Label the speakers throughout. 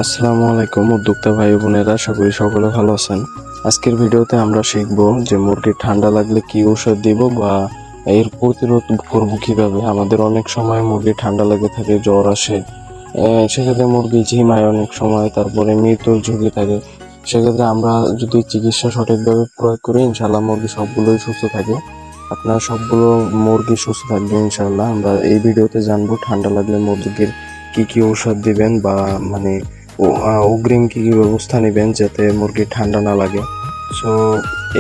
Speaker 1: আসসালামু আলাইকুম উদ্যোক্তা ভাই বোনেরা, আশা করি সকলে ভালো আছেন। আজকের ভিডিওতে আমরা শিখব যে মুরগির ঠান্ডা লাগলে কি ঔষধ দিব বা এর প্রতিরোধ করব কিভাবে। আমাদের অনেক সময় মুরগির ঠান্ডা লেগে থাকে, জ্বর আসে, সেক্ষেত্রে মুরগি ঝিমায় অনেক সময়, তারপরে মৃত্যুর ঝুঁকি থাকে। সেক্ষেত্রে আমরা যদি চিকিৎসা সঠিকভাবে প্রয়োগ করি, ইনশাল্লাহ মুরগি সবগুলোই সুস্থ থাকে। আপনার সবগুলো মুরগি সুস্থ থাকবে ইনশাল্লাহ। আমরা এই ভিডিওতে জানবো ঠান্ডা লাগলে মুরগির কি কি ঔষধ দিবেন বা অগ্রিম কি কি ব্যবস্থা নেবেন যাতে মুরগির ঠান্ডা না লাগে। সো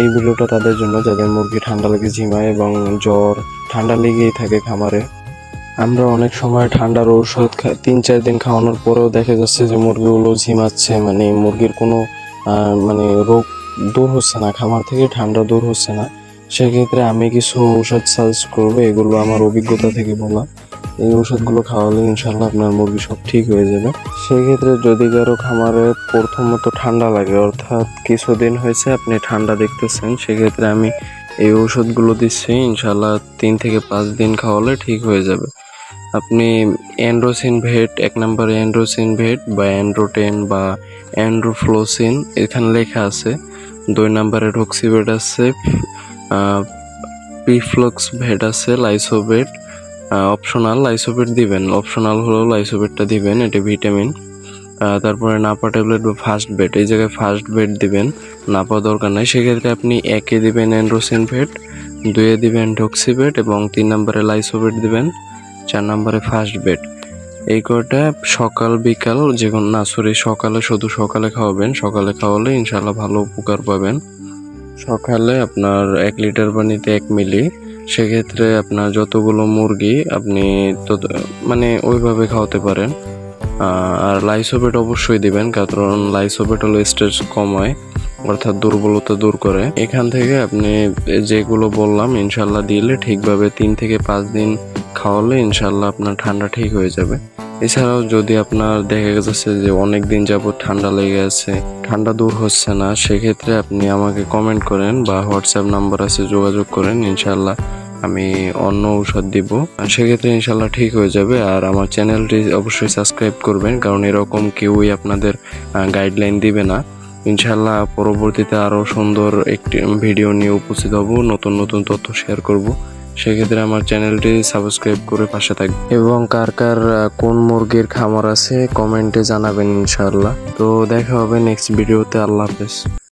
Speaker 1: এই ভিডিওটা তাদের জন্য যাদের মুরগি ঠান্ডা লেগে ঝিমায় এবং জ্বর ঠান্ডা লেগেই থাকে খামারে। আমরা অনেক সময় ঠান্ডার ঔষধ 3-4 দিন খাওয়ানোর পরেও দেখা যাচ্ছে যে মুরগিগুলো ঝিমাচ্ছে, মানে মুরগির কোনো রোগ দূর হচ্ছে না, খামার থেকে ঠান্ডা দূর হচ্ছে না। সেক্ষেত্রে আমি কিছু ঔষধ সাজেস্ট করবো, এগুলো আমার অভিজ্ঞতা থেকে বলা। এই ওষুধগুলো খাওয়ালে ইনশাল্লাহ আপনার মুরগি সব ঠিক হয়ে যাবে। সেক্ষেত্রে যদি কারো খামারে প্রথমত ঠান্ডা লাগে, অর্থাৎ কিছুদিন হয়েছে আপনি ঠান্ডা দেখতেছেন, সেক্ষেত্রে আমি এই ওষুধগুলো দিচ্ছি, ইনশাল্লাহ 3 থেকে 5 দিন খাওয়ালে ঠিক হয়ে যাবে। আপনি অ্যান্ড্রোসিন ভেট, 1 নম্বরে অ্যান্ড্রোসিন ভেট বা অ্যান্ড্রোটেন বা অ্যান্ড্রোফ্লোসিন এখানে লেখা আছে। 2 নম্বরে রক্সিভেট আছে, পিফ্লক্স ভেট আছে, লাইসোভেট অপশনাল, লাইসোভেট দিবেন, অপশনাল হলেও লাইসোভেটটা দিবেন, এটা ভিটামিন। তারপরে নাপা ট্যাবলেট বা ফার্স্ট বেড, এই জায়গায় ফার্স্ট বেড দিবেন, নাপা দরকার নাই। সেক্ষেত্রে আপনি 1-এ দিবেন অ্যান্ড্রোসিন ভেট, 2-এ দিবেন ডক্সিভেট এবং 3 নম্বরে লাইসোভেট দিবেন, 4 নম্বরে ফার্স্ট বেড। এই কয়টা সকাল বিকাল সকালে, শুধু সকালে খাওয়াবেন। সকালে খাওয়ালে ইনশাল্লাহ ভালো উপকার পাবেন। সকালে আপনার 1 লিটার পানিতে 1 মিলি, সেক্ষেত্রে আপনার যতগুলো মুরগি আপনি ওইভাবে খাওয়াতে পারেন। আর লাইসোভেট অবশ্যই দিবেন, কারণ লাইসোভেট হলো স্ট্রেস কমায়, অর্থাৎ দুর্বলতা দূর করে। এখান থেকে আপনি যেগুলো বললাম ইনশাল্লাহ দিলে ঠিকভাবে 3 থেকে 5 দিন খাওয়ালে ইনশাল্লাহ আপনার ঠান্ডা ঠিক হয়ে যাবে। এছাড়াও যদি আপনার দেখা যাচ্ছে যে অনেক দিন যাবত ঠান্ডা লেগে আছে, ঠান্ডা দূর হচ্ছে না, সেক্ষেত্রে আপনি আমাকে কমেন্ট করেন বা হোয়াটসঅ্যাপ নাম্বার আছে, যোগাযোগ করেন, ইনশাল্লাহ আমি অন্য ঔষধ দিব, সেক্ষেত্রে ইনশাল্লাহ ঠিক হয়ে যাবে। আর আমার চ্যানেলটি অবশ্যই সাবস্ক্রাইব করবেন, কারণ এরকম কেউই আপনাদের গাইডলাইন দিবে না। ইনশাল্লাহ পরবর্তীতে আরও সুন্দর একটি ভিডিও নিয়ে উপস্থিত হব, নতুন নতুন তথ্য শেয়ার করব। সেক্ষেত্রে আমার চ্যানেলটি সাবস্ক্রাইব করে পাশে থাকবে এবং কার কার কোন মুরগির খামার আছে কমেন্টে জানাবেন ইনশাআল্লাহ। তো দেখা হবে নেক্সট ভিডিওতে। আল্লাহ হাফেজ।